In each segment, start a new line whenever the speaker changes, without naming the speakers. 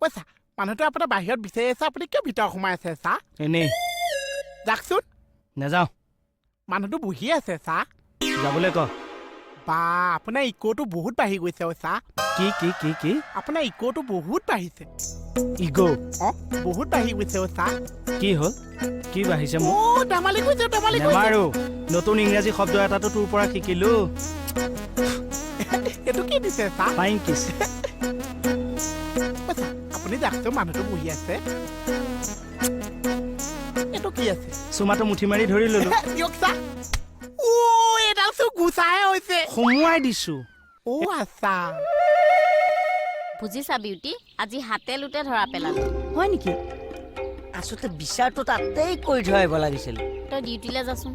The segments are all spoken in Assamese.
কৈছা মানুহটো আপোনাৰ বাহিৰত বিচাৰি আছে আপুনি কিয় ভিতৰত সোমাই আছে চা
এনেই
যাকচোন
নাযাওঁ
মানুহটো বহি আছে চা
যাবলৈ ক
বা আপোনাৰ ইকোটো বহুত বাঢ়ি গৈছে চা
কি
আপোনাৰ ইকোটো বহুত বাঢ়িছে
ইগো
বহুত বাঢ়ি গৈছে চা
কি হ'ল কি বাঢ়িছে মোৰ
ধেমালি কৈছে
নেমাৰো নতুন ইংৰাজী শব্দ এটাটো তোৰ পৰা শিকিলো
এইটো কি দিছে চা
ফাইন কিছ
আপুনি যাকচোন মানুহটো বহি আছে এইটো কি আছে
চুমাটো মুঠি মাৰি ধৰি ললো
দিয়ক চা এডাল চো গুচাহে হৈছে
সোমোৱাই দিছো
আচ্ছা
বুজিছা বিউটি আজি হাতে লোটে ধৰা পেলালো
হয় নেকি আচলতে বিচাৰটো তাতেই কৰি থৈ আহিব লাগিছিল
তই ডিউটিলৈ যাচোন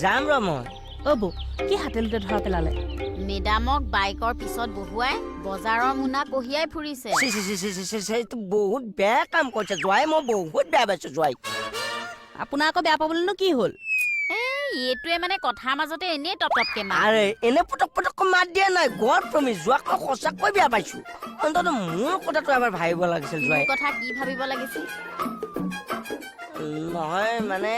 যাম ৰ মই
বৌ কি হাতে লোটে ধৰা পেলালে
মেডামক বাইকৰ পিছত বহুৱাই বজাৰৰ মোনা কঢ়িয়াই ফুৰিছে
সেইটো বহুত বেয়া কাম কৰিছে জোৱাই মই বহুত বেয়া পাইছো জোৱাই
আপোনাৰ আকৌ বেয়া পাবলৈনো কি হ'ল
এইটোৱে মানে কথাৰ মাজতে এনেই টপটপকে মাত
আৰে এনে পটককৈ মাত দিয়া নাই গড প্ৰমিছ যোৱাক মই সঁচাকৈ বেয়া পাইছো অন্ততঃ মোৰ কথাটো এবাৰ ভাবিব লাগিছিল জোৱাই
মোৰ কথা কি ভাবিব লাগিছিল
নহয় মানে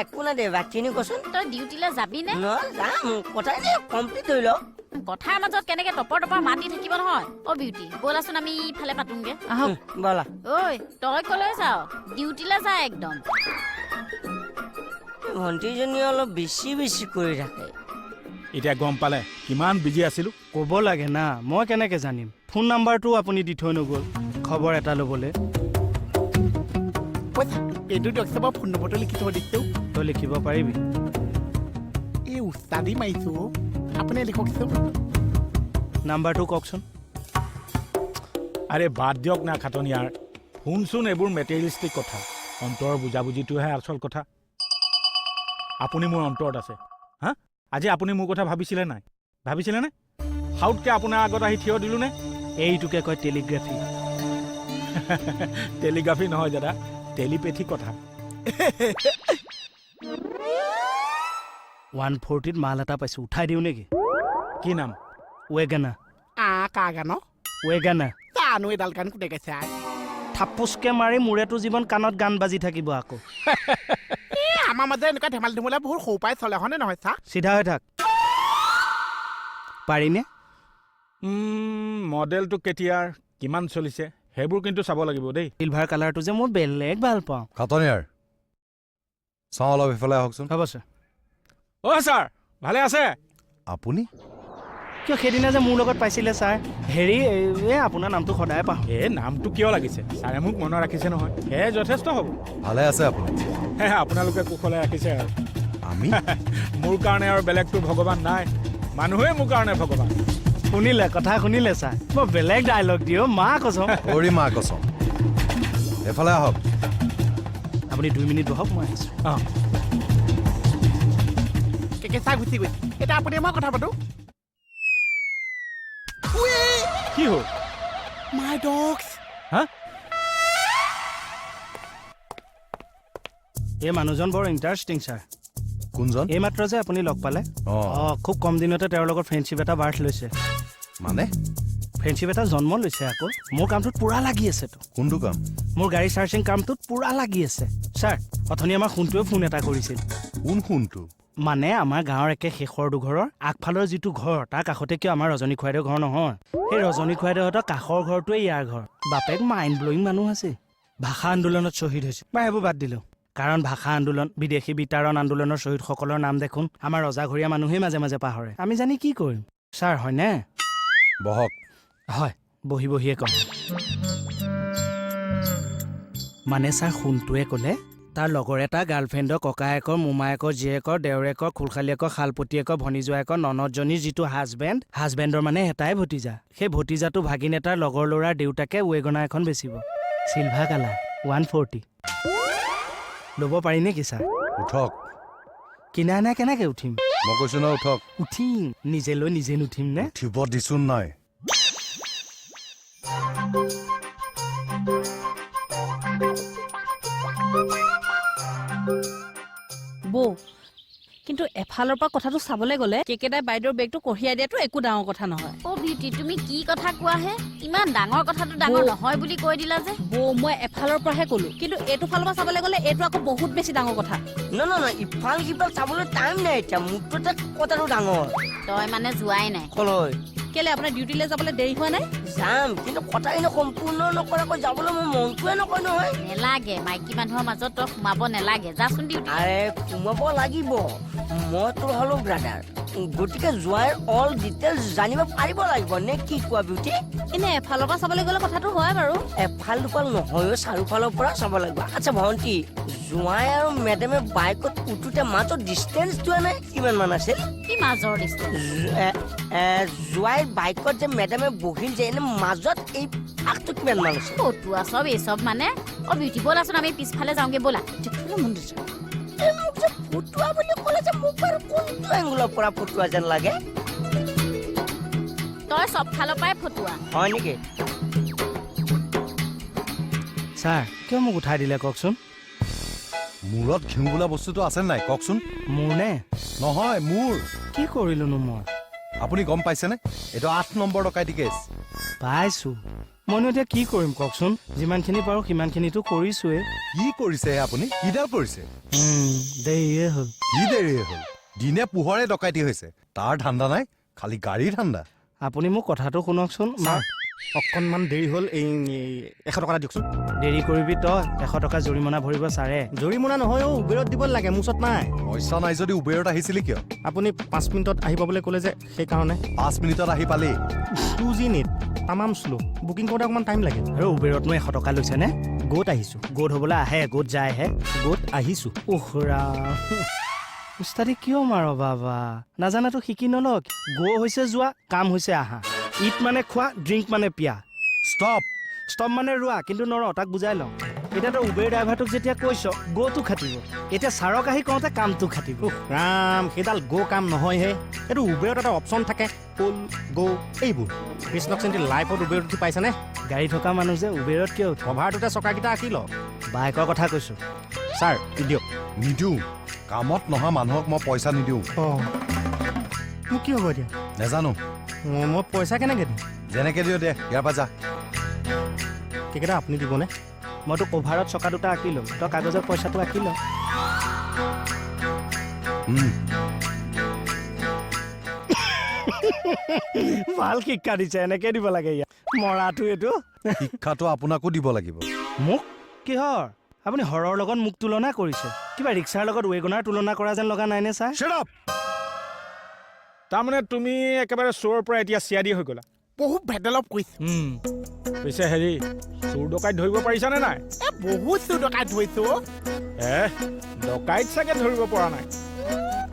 একো নাই দে বাকীখিনি কচোন
তই ডিউটিলৈ যাবি নে
যাম কথাই কমপ্লিট হৈ লওক
কথাৰ মাজত কেনেকে টপৰ মাত দি থাকিব নহয় বিউটি ব'লাচোন আমি ইফালে পাতোংগে
আহক
ব'লা
ঐ তই কলৈ যাৱ ডিউটিলৈ যা একদম
ভণ্টিজনী অলপ বেছি কৰি থাকে
এতিয়া গম পালে কিমান বিজি আছিলো
ক'ব লাগে না মই কেনেকে জানিম ফোন নাম্বাৰটো আপুনি দি থৈ নগ'ল খবৰ এটা ল'বলৈ
কৈছা এইটো দিয়কচোন মই ফোন নম্বৰটো লিখি থৈ দিছোঁ
তই লিখিব পাৰিবি
এই উস্তাদি মাৰিছো আপুনি লিখকচোন
নাম্বাৰটো কওকচোন
আৰে বাদ দিয়ক না খাটনিয়াৰ শুনচোন এইবোৰ মেটেৰিয়েলিষ্টিক কথা অন্তৰৰ বুজাবুজিটোহে আচল কথা আপুনি মোৰ অন্তৰত আছে হা আজি আপুনি মোৰ কথা ভাবিছিলে নাই ভাবিছিলেনে হাউতকৈ আপোনাৰ আগত আহি থিয় দিলোঁ নে
এইটোকে কয় টেলিগ্ৰাফি
টেলিগ্ৰাফি নহয় দাদা টেলিপেথি কথা
140ত মাল এটা পাইছোঁ উঠাই দিওঁ নেকি
কি নাম
ৱেগানা
কা গান
ৱেগানা
জানো এডাল গান কোনে গাইছে
থাপুচকে মাৰি মোৰেতো জীৱন কাণত গান বাজি থাকিব আকৌ
আমাৰ মাজে এনেকুৱা ধেমালি ধুমলা বহুত সৌ পাই চলে হয়নে নহয় চা
চিধা হৈ থাক পাৰিনে
মডেলটো কেতিয়াৰ কিমান চলিছে সেইবোৰ কিন্তু চাব লাগিব দেই
চিলভাৰ কালাৰটো যে মই বেলেগ ভাল পাওঁ
খাটনিয়াৰ চাওঁ অলপ ইফালে আহকচোন
হ'ব ছাৰ
ছাৰ ভালে আছে
আপুনি
কিয় সেইদিনা যে মোৰ লগত পাইছিলে ছাৰ হেৰি আপোনাৰ নামটো সদায় পাওঁ
নামটো কিয় লাগিছে ছাৰে মোক মনত ৰাখিছে নহয় সেয়ে যথেষ্ট হ'ব
ভালে আছে আপুনি
আপোনালোকে কুশলে ৰাখিছে আৰু
আমি
মোৰ কাৰণে আৰু বেলেগটো ভগৱান নাই মানুহে মোৰ কাৰণে ভগৱান
শুনিলে কথা শুনিলে ছাৰ মই বেলেগ ডাইলগ দিওঁ মা কচম
হৰি মা কচম এফালে আহক
আপুনি 2 মিনিট বহক মই আহিছোঁ
কেঁচা গুচি গৈছে এতিয়া আপুনি মই কথা পাতো
কি হ'ল
মাই ডগছ
হা
এই মানুহজন বৰ ইণ্টাৰেষ্টিং ছাৰ
কোনজন
এইমাত্ৰ যে আপুনি লগ পালে খুব কম দিনতে তেওঁৰ লগত ফ্ৰেণ্ডশ্বিপ এটা বাৰ্থ লৈছে
মানে
ফ্ৰেণ্ডশ্বিপ এটা জন্ম লৈছে আকৌ মোৰ কামটোত পূৰা লাগি আছেতো
কোনটো কাম
মোৰ গাড়ী চাৰ্চিং কামটোত পূৰা লাগি আছে ছাৰ অথনি আমাৰ সোণটোৱে ফোন এটা কৰিছিল
কোনটো
মানে আমাৰ গাঁৱৰ একে শেষৰ দুঘৰৰ আগফালৰ যিটো ঘৰ তাৰ কাষতে কিয় আমাৰ ৰজনী খুৱাইদেউ ঘৰ নহয় সেই ৰজনী খুৱাইদেউহঁতৰ কাষৰ ঘৰটোৱে ইয়াৰ ঘৰ বাপেক মাইণ্ড ব্লয়িং মানুহ আছে ভাষা আন্দোলনত শ্বহীদ হৈছে বা সেইবোৰ বাদ দিলোঁ কাৰণ ভাষা আন্দোলন বিদেশী বিতাৰণ আন্দোলনৰ শ্বহীদসকলৰ নাম দেখোন আমাৰ ৰজাঘৰীয়া মানুহেই মাজে মাজে পাহৰে আমি জানি কি কৰিম ছাৰ হয়নে
বহক
হয় বহিয়ে কম মানে ছাৰ সোণটোৱে ক'লে তাৰ লগৰ এটা গাৰ্লফ্ৰেণ্ডৰ ককায়েকৰ মোমায়েকৰ জীয়েকৰ দেউৰেকৰ খুলখালীয়েকৰ শালপতীয়েকৰ ভনীজোৱায়েকৰ ননদজনীৰ যিটো হাজবেণ্ডৰ মানে এটাই ভতিজা সেই ভতিজাটো ভাগিন এটাৰ লগৰ ল'ৰাৰ দেউতাকে ৱেগনা এখন বেচিব চিলভাৰ কালাৰ 140 ল'ব পাৰি নেকি ছাৰ
উঠক
কিনা নাই কেনেকে উঠিম
মই কৈছো ন উঠক
উঠিম নিজে লৈ নিজে নুঠিম নে
উঠিব দিছো নাই
বৌ কিন্তু এফালৰ পৰা কথাটো চাবলৈ গ'লে কেকেটাই বাইদেউৰ বেগটো কঢ়িয়াই দিয়াটো একো ডাঙৰ কথা নহয়।
অ বিউটি তুমি কি কথা কোৱাহে? ইমান ডাঙৰ কথাটো ডাঙৰ নহয় বুলি কৈ দিলা যে।
মই এফালৰ পৰাহে ক'লো, কিন্তু এইটো ফালৰ পৰা চাবলৈ গ'লে এইটো আকৌ বহুত বেছি ডাঙৰ কথা।
নহয় ইফাল সিফাল চাবলৈ টাইম নাই এতিয়া, মোৰতো এতিয়া কথাটো ডাঙৰ।
তই মানে যোৱাই নাই?
কলৈ
কেলে আপোনাৰ ডিউটিলৈ যাবলৈ দেৰি হোৱা নাই?
যাম, কিন্তু কথাখিনি সম্পূৰ্ণ নকৰাকৈ যাবলৈ মোৰ মনটোৱে নকয় নহয়।
নেলাগে, মাইকী মানুহৰ মাজত তই সোমাব নেলাগে, যাচোন ডিউটি।
আৰে সোমাব লাগিব, মই তোৰ হলো ব্ৰাদাৰ, গতিকে যোৱাৰ অল ডিটেইলছ জানিব পাৰিব লাগিব নে কি কোৱা বিউটি?
এনে এফালৰ পৰা চাবলৈ গ'লে কথাটো হয় বাৰু।
এফাল দুফাল নহয়ও, চাৰিওফালৰ পৰা চাব লাগিব। আচ্ছা ভণ্টি, জোঁৱাই আৰু মেডামে বাইকত উঠোতে মাজত ডিষ্টেঞ্চটো নাই কিমান মান আছিল?
কি মাজৰ ডিষ্টেঞ্চ?
জোঁৱাইৰ বাইকত যে মেডামে বহিল যে এনে মাজত এই ফাকটো কিমান মান আছিল?
ফটুৱা চব এই চব মানে। অ বিউটি ব'লাচোন আমি পিছফালে যাওঁগে ব'লা।
মোক যে ফটুৱা বুলি ক'লে যে মোক বাৰু কোনটো এংগুলৰ পৰা ফটুৱা যেন লাগে?
তই চব ফালৰ পৰাই ফটুৱা।
হয় নেকি?
ছাৰ কিয় মোক উঠাই দিলে কওকচোন?
মূৰত ঘিউ বোলা বস্তুটো আছে নাই কওকচোন?
মোৰ নে?
নহয় মোৰ।
কি কৰিলোনো মই?
আপুনি গম পাইছেনে? এইটো 8 নম্বৰ ডকাইতি কেছ।
পাইছো। মইনো এতিয়া কি কৰিম কওকচোন? যিমানখিনি পাৰো সিমানখিনিতো কৰিছোৱে।
কি কৰিছে আপুনি? কিডাল কৰিছে?
দেৰিয়ে হ'ল।
কি দেৰি হ'ল? দিনে পোহৰে ডকাইতি হৈছে, তাৰ ধান্দা নাই, খালি গাড়ীৰ ধান্দা।
আপুনি মোক কথাটো শুনকচোন।
অকণমান দেৰি হ'ল, এই 100 টকা এটা দিয়কচোন।
দেৰি কৰিবি তই, 100 টকা জৰিমনা ভৰিব ছাৰে।
জৰিমনা নহয় অ', উবেৰত দিব লাগে, মোৰ ওচৰত নাই।
পইচা নাই যদি উবেৰত আহিছিলি কিয়?
আপুনি 5 মিনিটত আহি পাবলৈ ক'লে যে সেইকাৰণে।
5 মিনিটত আহি পালি?
2G নেট তামাম শ্ল', বুকিং কৰোঁতে অকণমান টাইম লাগে।
আৰু উবেৰতনো 100 টকা লৈছেনে?
গ'ত আহিছোঁ।
গোট হ'বলৈ আহে, গোট যায়হে।
গ'ত আহিছোঁ।
উখৰা উস্তাদি কিয় মাৰ বাবা? নাজানাতো শিকি নলক। হৈছে যোৱা, কাম হৈছে আহা। ইট মানে খোৱা, ড্ৰিংক মানে পিয়া।
ষ্টপ।
ষ্টপ মানে ৰোৱা, কিন্তু নৰ তাক বুজাই লওঁ। এতিয়া তই উবেৰ ড্ৰাইভাৰটোক যেতিয়া কৈছ গ'টো খাটিব, এতিয়া ছাৰক আহি কওঁতে কামটো খাটিব।
ৰাম, সেইডাল গ' কাম নহয়হে। এইটো উবেৰত এটা অপশ্যন থাকে, পুল গ' এইবোৰ। কৃষ্ণক চেণ্টি লাইফত উবেৰত উঠি পাইছেনে?
গাড়ী থকা মানুহ যে উবেৰত কিয় উঠে?
কভাৰটোতে চকাকেইটা আঁকি লওক।
বাইকৰ কথা কৈছো।
ছাৰ দিয়ক।
নিদিওঁ, কামত নহা মানুহক মই পইচা নিদিওঁ।
অঁ, মোক কি হ'ব এতিয়া?
নেজানো।
মই পইচা কেনেকৈ দিম?
যেনেকে দিওঁ দে, ইয়াৰ পৰা যা।
কেইকেইটা আপুনি দিবনে?
মইতো কভাৰত চকা দুটা আঁকি লওঁ, তই কাগজত পইচাটো আঁকি ল। ভাল শিক্ষা দিছে, এনেকে দিব লাগে ইয়াত। মৰাটো এইটো
শিক্ষাটো আপোনাকো দিব লাগিব।
মোক কিহৰ? আপুনি হৰৰ লগত মোক তুলনা কৰিছে। কিবা ৰিক্সাৰ লগত ৱেগনাৰ তুলনা কৰা যেন লগা নাইনে ছাৰ?
Shut up! তাৰমানে তুমি একেবাৰে চোৰৰ পৰা এতিয়া চিয়াদি হৈ গ'লা।
বহুত ভেডেলপ কৰিছে।
পিছে হেৰি, চোৰ ডকাইত ধৰিব পাৰিছানে নাই?
বহুত চোৰ ডকাইত ধৰিছো।
ডকাইত চাগে ধৰিব পৰা নাই।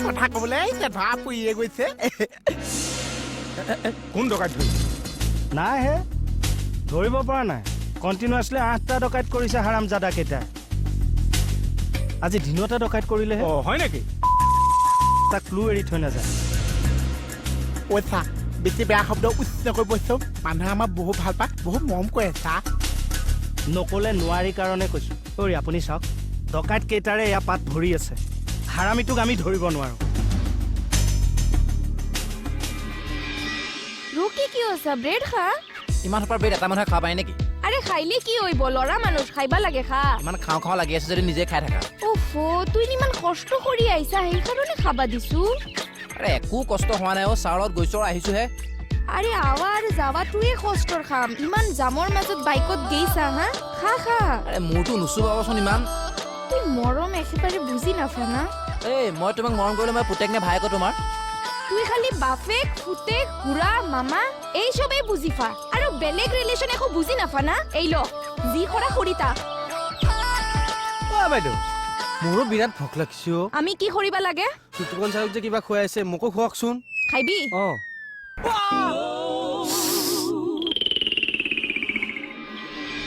কথা কবলৈ আহিছে, ধৰা পৰিয়ে গৈছে।
কোন ডকাইত ধৰিব?
নাই হে, ধৰিব পৰা নাই। কণ্টিনিউৱাছলি 8টা ডকাইত কৰিছে হাৰামজাদা কেইটাই। আজি দিনতে ডকাইত কৰিলেহে।
অ' হয় নেকি?
তাক ক্লু এৰি থৈ নাযায়।
পইচা বেছি বেয়া শব্দ উচ্চ কৰিবছো। মানুহে আমাক বহুত ভাল পায়, বহুত মৰম কৰে চা।
নকলে নোৱাৰি কাৰণে কৈছো। অৰি আপুনি চাওক, ডকাইত কেইটাৰে এয়া পাত ভৰি আছে। হাৰামিটোক আমি ধৰিব নোৱাৰো।
ৰুকি কি হৈছে? ব্ৰেড খা।
ইমান সোপাৰ ব্ৰেড এটা মানুহে খাব পাৰে নেকি?
আৰে খাইলে কি হইব? ল'ৰা মানুহ খাইবা লাগে, খা।
ইমান খাওঁ খাওঁ লাগি আছে যদি নিজে খাই থাকা।
ওফো, তুই ইমান কষ্ট কৰি আহিছা, সেইকাৰণে খাবা দিছো।
আৰে একো কষ্ট হোৱা নাই অ', চাউলত গৈছো আৰু আহিছোহে।
আৰে আৱা আৰু যাৱা তুয়ে কষ্টৰ খাম। ইমান জামৰ মাজত বাইকত গেইছা, হা? খা খা।
আৰে মোৰতো নুচুবাবচোন ইমান।
তুই মৰম একেবাৰে বুজি নাপা না?
এই মই তোমাক মৰম কৰিলে মই পুতেক নে ভায়েক তোমাৰ?
তুই খালি বাপেক, পুতেক, খুৰা, মামা এইসবেই বুজি পা। আৰু বেলেগ ৰিলেশ্যন একো বুজি নাপা না? এই ল, যি কৰা কৰিতা।
বাইদেউ, মোৰো বিৰাট ভোক লাগিছে।
আমি কি কৰিব লাগে?
চুটুকন চাৰক যে কিবা খুৱাইছে, মোকো খুৱাওকচোন।
খাইবি?
অঁ।